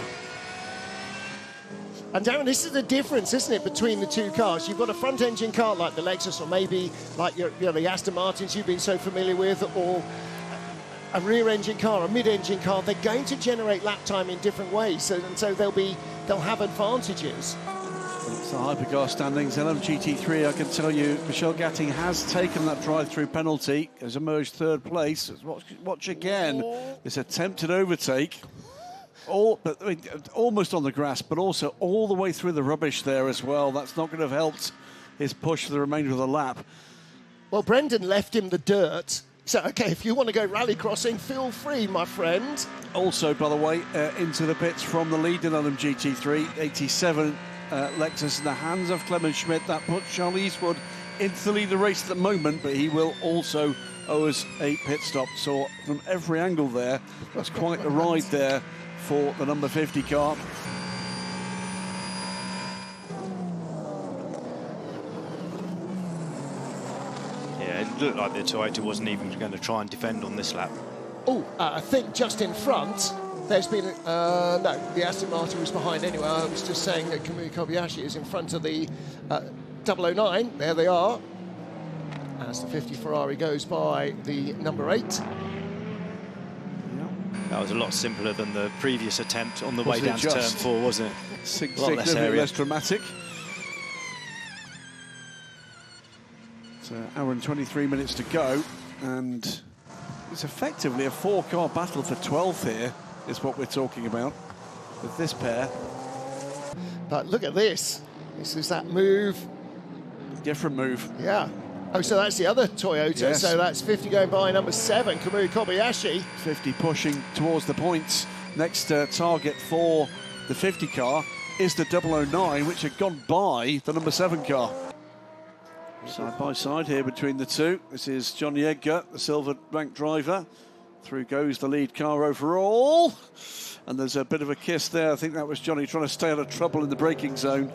And Darren, this is the difference, isn't it, between the two cars? You've got a front-engine car like the Lexus, or maybe like the Aston Martins you've been so familiar with, or a rear-engine car, a mid-engine car. They're going to generate lap time in different ways, and so they'll have advantages.
It's the Hypercar standings. LMGT3, I can tell you, Michel Gatting has taken that drive-through penalty, has emerged third place. Watch again this attempted overtake. Almost on the grass, but also all the way through the rubbish there as well. That's not going to have helped his push for the remainder of the lap.
Well, Brendan left him the dirt. So, OK, if you want to go rally crossing, feel free, my friend.
Also, by the way, into the pits from the lead in LMGT3, 87 Lexus in the hands of Clement Schmidt. That puts Charlie Eastwood into the lead of the race at the moment, but he will also owe us a pit stop. So, from every angle there, that's quite a ride there for the number 50 car.
Yeah, it looked like the Toyota wasn't even going to try and defend on this lap.
Oh, I think just in front, there's been... no, the Aston Martin was behind anyway. I was just saying that Kamui Kobayashi is in front of the 009. There they are. As the 50 Ferrari goes by the number 8.
That was a lot simpler than the previous attempt on the way down to turn 4, wasn't it?
Significantly less dramatic. It's an hour and 23 minutes to go, and it's effectively a 4-car battle for 12th here, is what we're talking about with this pair.
But look at this. This is that move.
Different move.
Yeah. Oh, so that's the other Toyota. Yes. So that's 50 going by number 7, Kamui Kobayashi.
50 pushing towards the points. Next target for the 50 car is the 009, which had gone by the number 7 car. Side by side here between the two. This is Johnny Edgar, the silver rank driver. Through goes the lead car overall. And there's a bit of a kiss there. I think that was Johnny trying to stay out of trouble in the braking zone.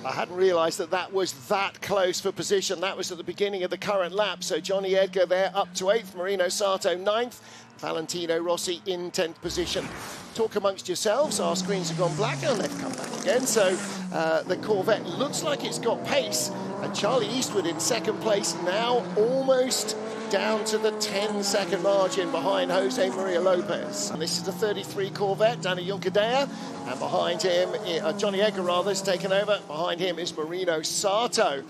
I hadn't realised that was that close for position. That was at the beginning of the current lap. So Johnny Edgar there up to 8th, Marino Sato 9th, Valentino Rossi in 10th position. Talk amongst yourselves. Our screens have gone black and they've come back again. So the Corvette looks like it's got pace. And Charlie Eastwood in 2nd place now, almost down to the 10-second margin behind Jose Maria Lopez. And this is the 33 Corvette, Danny Juncadella, and behind him, Johnny Edgar rather, has taken over. Behind him is Marino Sato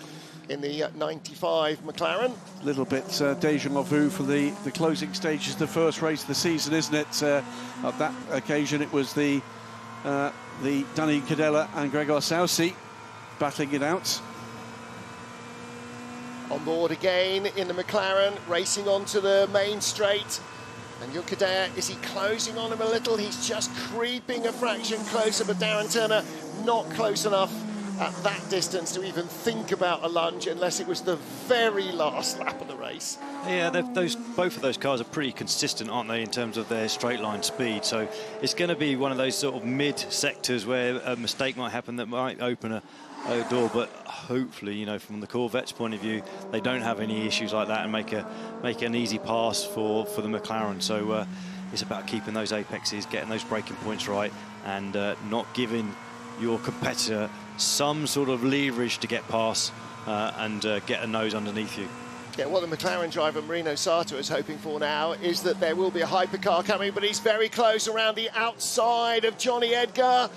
in the 95 McLaren.
A little bit deja vu for the closing stages of the first race of the season, isn't it? At that occasion, it was the Danny Juncadella and Gregor Saucy battling it out.
On board again in the McLaren, racing onto the main straight. And Juncadella, is he closing on him a little? He's just creeping a fraction closer, but Darren Turner not close enough at that distance to even think about a lunge unless it was the very last lap of the race.
Yeah, both of those cars are pretty consistent, aren't they, in terms of their straight line speed. So it's going to be one of those sort of mid sectors where a mistake might happen that might open a door, but hopefully, you know, from the Corvette's point of view, they don't have any issues like that and make an easy pass for the McLaren. So it's about keeping those apexes, getting those braking points right, and not giving your competitor some sort of leverage to get past and get a nose underneath you.
Yeah, what the McLaren driver Marino Sato is hoping for now is that there will be a hypercar coming, but he's very close around the outside of Johnny Edgar.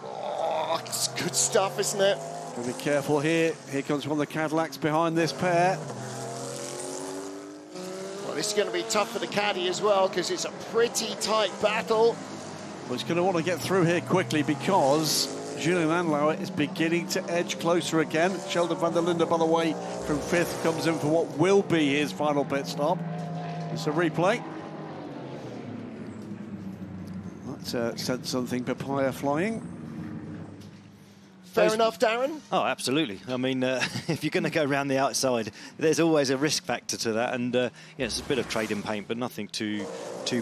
Oh, it's good stuff, isn't it?
Be careful here. Here comes one of the Cadillacs behind this pair.
Well, this is going to be tough for the caddy as well because it's a pretty tight battle.
Well, he's going to want to get through here quickly because Julian Andlauer is beginning to edge closer again. Sheldon van der Linde, by the way, from 5th, comes in for what will be his final pit stop. It's a replay. That sent something papaya flying.
Fair enough, Darren?
Oh, absolutely. I mean, if you're going to go around the outside, there's always a risk factor to that. And, yeah, it's a bit of trade in paint, but nothing too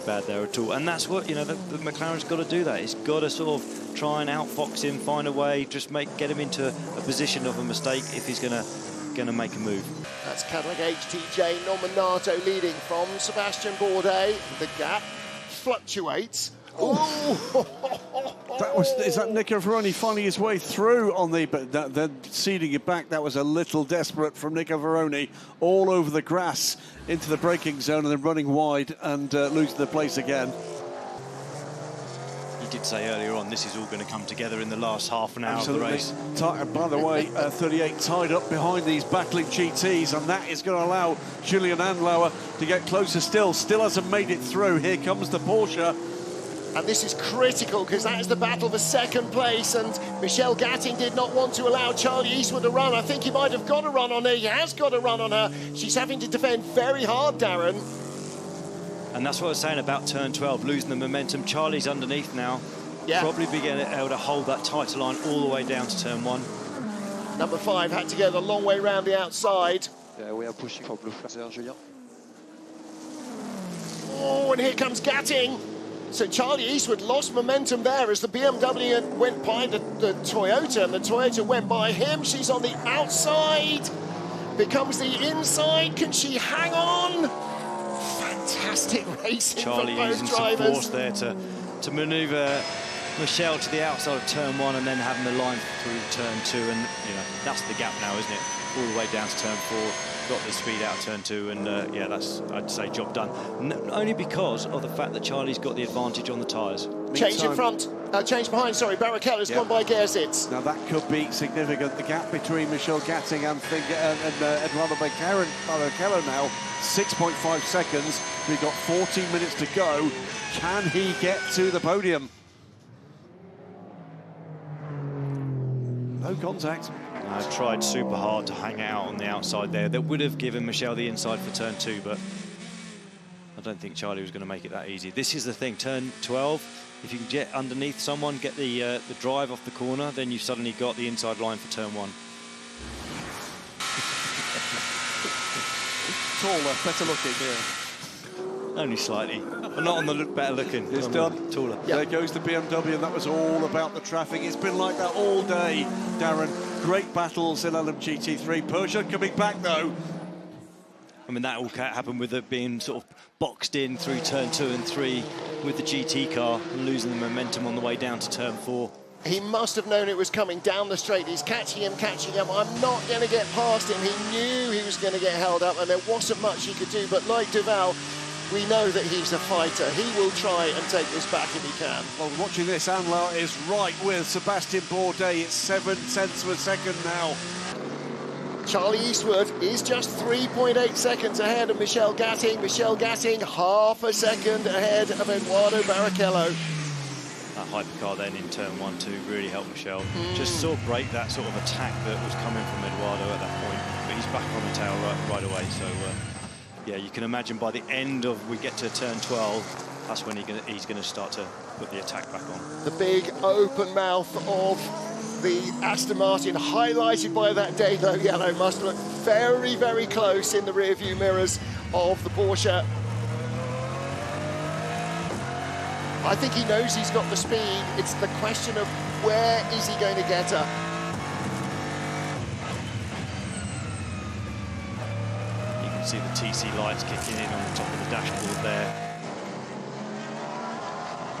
bad there at all. And that's what, you know, the McLaren's got to do that. He's got to sort of try and outfox him, find a way, just get him into a position of a mistake if he's going to make a move.
That's Cadillac HTJ Nominato leading from Sebastian Bourdais. The gap fluctuates. Oh!
Is that Nico Veroni finding his way through on the, but then ceding it back? That was a little desperate from Nico Veroni, all over the grass into the braking zone and then running wide and losing the place again.
You did say earlier on this is all going to come together in the last half an hour
Absolutely.
of the race.
By the way, 38 tied up behind these battling GTs, and that is going to allow Julian Andlauer to get closer still. Still hasn't made it through. Here comes the Porsche.
And this is critical because that is the battle for second place, and Michelle Gatting did not want to allow Charlie Eastwood a run. I think he might have got a run on her. He has got a run on her. She's having to defend very hard, Darren.
And that's what I was saying about turn 12, losing the momentum. Charlie's underneath now.
Yeah.
Probably be able to hold that tighter line all the way down to turn 1.
Number 5 had to go the long way round the outside.
Yeah, we are pushing for blue flag there, Julien.
Oh, and here comes Gatting. So Charlie Eastwood lost momentum there as the BMW went by the Toyota, and the Toyota went by him. She's on the outside, becomes the inside. Can she hang on? Fantastic racing
Charlie
for both
using some
drivers.
force there to manoeuvre Michelle to the outside of turn 1 and then having the line through turn 2, and you know that's the gap now, isn't it? All the way down to turn 4. Got the speed out of turn 2, and yeah, that's, I'd say, job done. Only because of the fact that Charlie's got the advantage on the tyres.
Change in front, change behind, sorry, Barrichello's gone by Gersitz.
Now that could be significant. The gap between Michelle Gatting and Eduardo Barrichello now, 6.5 seconds. We've got 14 minutes to go. Can he get to the podium? No contact.
I tried super hard to hang out on the outside there. That would have given Michelle the inside for turn 2, but I don't think Charlie was going to make it that easy. This is the thing, turn 12, if you can get underneath someone, get the drive off the corner, then you've suddenly got the inside line for turn 1.
Taller, better looking here.
Only slightly, but not on the better looking.
It's done.
Taller.
Yep. There goes the BMW, and that was all about the traffic. It's been like that all day, Darren. Great battles in LMGT3. Peugeot coming back, though.
I mean, that all happened with it being sort of boxed in through turn 2 and 3 with the GT car and losing the momentum on the way down to turn 4.
He must have known it was coming down the straight. He's catching him. I'm not going to get past him. He knew he was going to get held up, and there wasn't much he could do. But like Duval, we know that he's a fighter. He will try and take this back if he can.
Well, watching this, Andlauer is right with Sebastian Bourdais. It's 7/10 of a second now.
Charlie Eastwood is just 3.8 seconds ahead of Michelle Gatting. Michelle Gatting half a second ahead of Eduardo Barrichello.
That hypercar then in turn 1, 2 really helped Michelle. Just sort of break that sort of attack that was coming from Eduardo at that point. But he's back on the tail right away. So yeah, you can imagine by the end of we get to turn 12, that's when he's going to start to put the attack back on.
The big open mouth of the Aston Martin, highlighted by that Daylo yellow, must look very, very close in the rear-view mirrors of the Porsche. I think he knows he's got the speed. It's the question of where is he going to get her.
You can see the TC lights kicking in on the top of the dashboard there.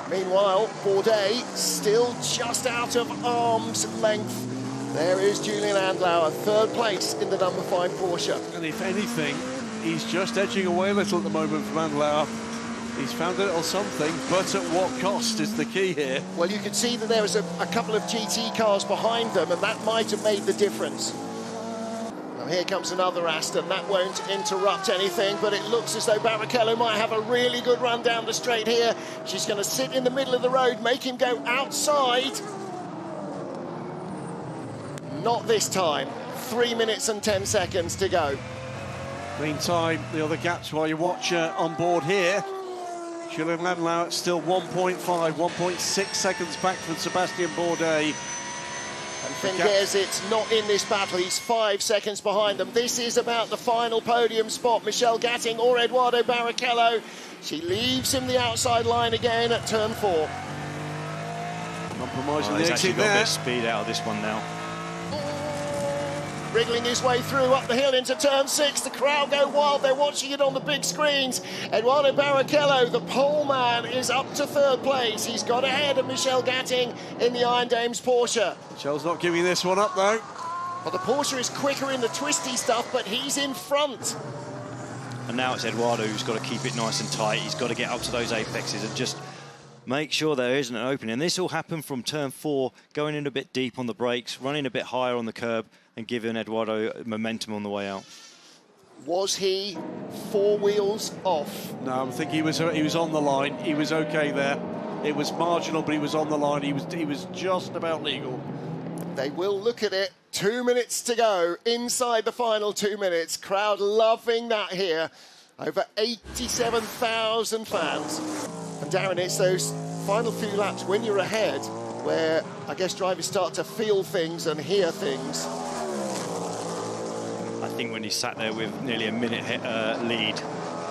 Meanwhile, Bourdais still just out of arm's length. There is Julian Andlauer, third place in the number 5 Porsche.
And if anything, he's just edging away a little at the moment from Andlauer. He's found a little something, but at what cost is the key here.
Well, you can see that there was a couple of GT cars behind them, and that might have made the difference. Now here comes another Aston. That won't interrupt anything, but it looks as though Barrichello might have a really good run down the straight here. She's going to sit in the middle of the road, make him go outside. Not this time. 3 minutes and 10 seconds to go.
Meantime, the other gaps while you watch on board here. Julian Landau still 1.5, 1.6 seconds back from Sebastian Bourdais.
And Finguez, it's not in this battle. He's 5 seconds behind them. This is about the final podium spot. Michelle Gatting or Eduardo Barrichello. She leaves him the outside line again at turn 4.
Compromising the
he's
exit
actually got a
there.
bit of speed out of this one now.
Wriggling his way through up the hill into turn 6. The crowd go wild. They're watching it on the big screens. Eduardo Barrichello, the pole man, is up to 3rd place. He's got ahead of Michelle Gatting in the Iron Dames Porsche.
Michelle's not giving this one up, though.
Well, the Porsche is quicker in the twisty stuff, but he's in front.
And now it's Eduardo who's got to keep it nice and tight. He's got to get up to those apexes and just make sure there isn't an opening. And this all happened from turn 4, going in a bit deep on the brakes, running a bit higher on the curb, and giving Eduardo momentum on the way out.
Was he 4 wheels off?
No, I think he was on the line. He was okay there. It was marginal, but he was on the line. He was just about legal.
They will look at it. 2 minutes to go inside the final 2 minutes. Crowd loving that here. Over 87,000 fans. And Darren, it's those final few laps when you're ahead where I guess drivers start to feel things and hear things.
I think when you sat there with nearly a minute lead,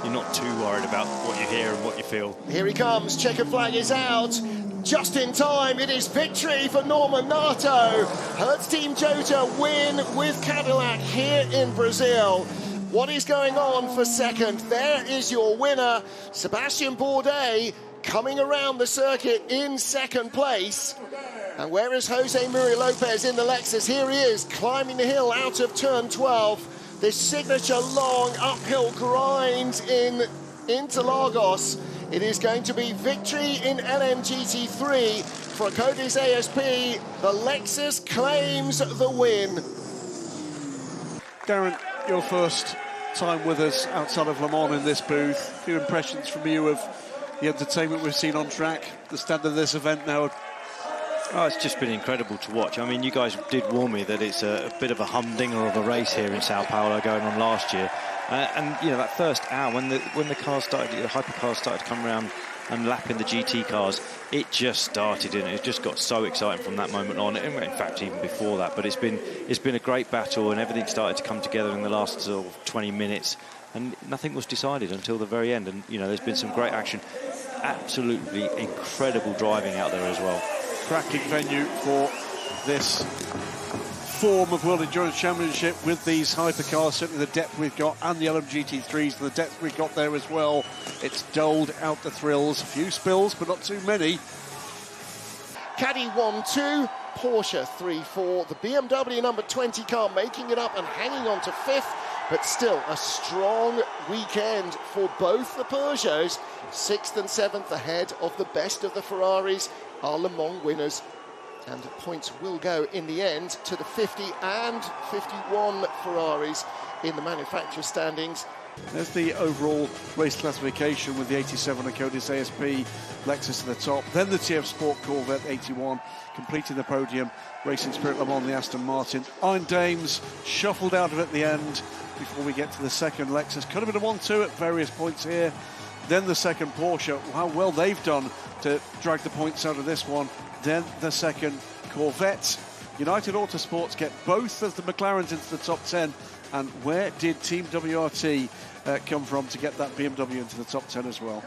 you're not too worried about what you hear and what you feel.
Here he comes, checkered flag is out. Just in time, it is victory for Norman Nato. Hertz Team Jota win with Cadillac here in Brazil. What is going on for second? There is your winner, Sebastian Bourdais, coming around the circuit in 2nd place. And where is Jose Maria Lopez in the Lexus? Here he is, climbing the hill out of turn 12. This signature long uphill grind in Interlagos. It is going to be victory in LMGT3 for Codis ASP. The Lexus claims the win.
Darren, your first time with us outside of Le Mans in this booth. A few impressions from you of the entertainment we've seen on track, the standard of this event now.
Oh, it's just been incredible to watch. I mean, you guys did warn me that it's a bit of a humdinger of a race here in Sao Paulo going on last year. And, you know, that first hour, when the cars started, the hypercars started to come around and lapping the GT cars, it just started and it just got so exciting from that moment on. In fact, even before that. But it's been a great battle and everything started to come together in the last sort of 20 minutes. And nothing was decided until the very end. And, you know, there's been some great action. Absolutely incredible driving out there as well.
Cracking venue for this form of World Endurance Championship with these hypercars, certainly the depth we've got, and the LMGT3s, the depth we've got there as well. It's doled out the thrills. A few spills, but not too many.
Caddy 1-2, Porsche 3-4. The BMW number 20 car making it up and hanging on to 5th, but still a strong weekend for both the Peugeots. 6th and 7th ahead of the best of the Ferraris are Le Mans winners. And points will go in the end to the 50 and 51 Ferraris in the manufacturer standings.
There's the overall race classification with the 87 Codis ASP Lexus to the top. Then the TF Sport Corvette 81 completing the podium. Racing Spirit Le Mans, the Aston Martin. Iron Dames shuffled out of it at the end before we get to the second Lexus. Could have been a 1-2 at various points here. Then the second Porsche. How well they've done to drag the points out of this one. Then the second Corvette. United Autosports get both of the McLarens into the top 10. And where did Team WRT come from to get that BMW into the top 10 as well?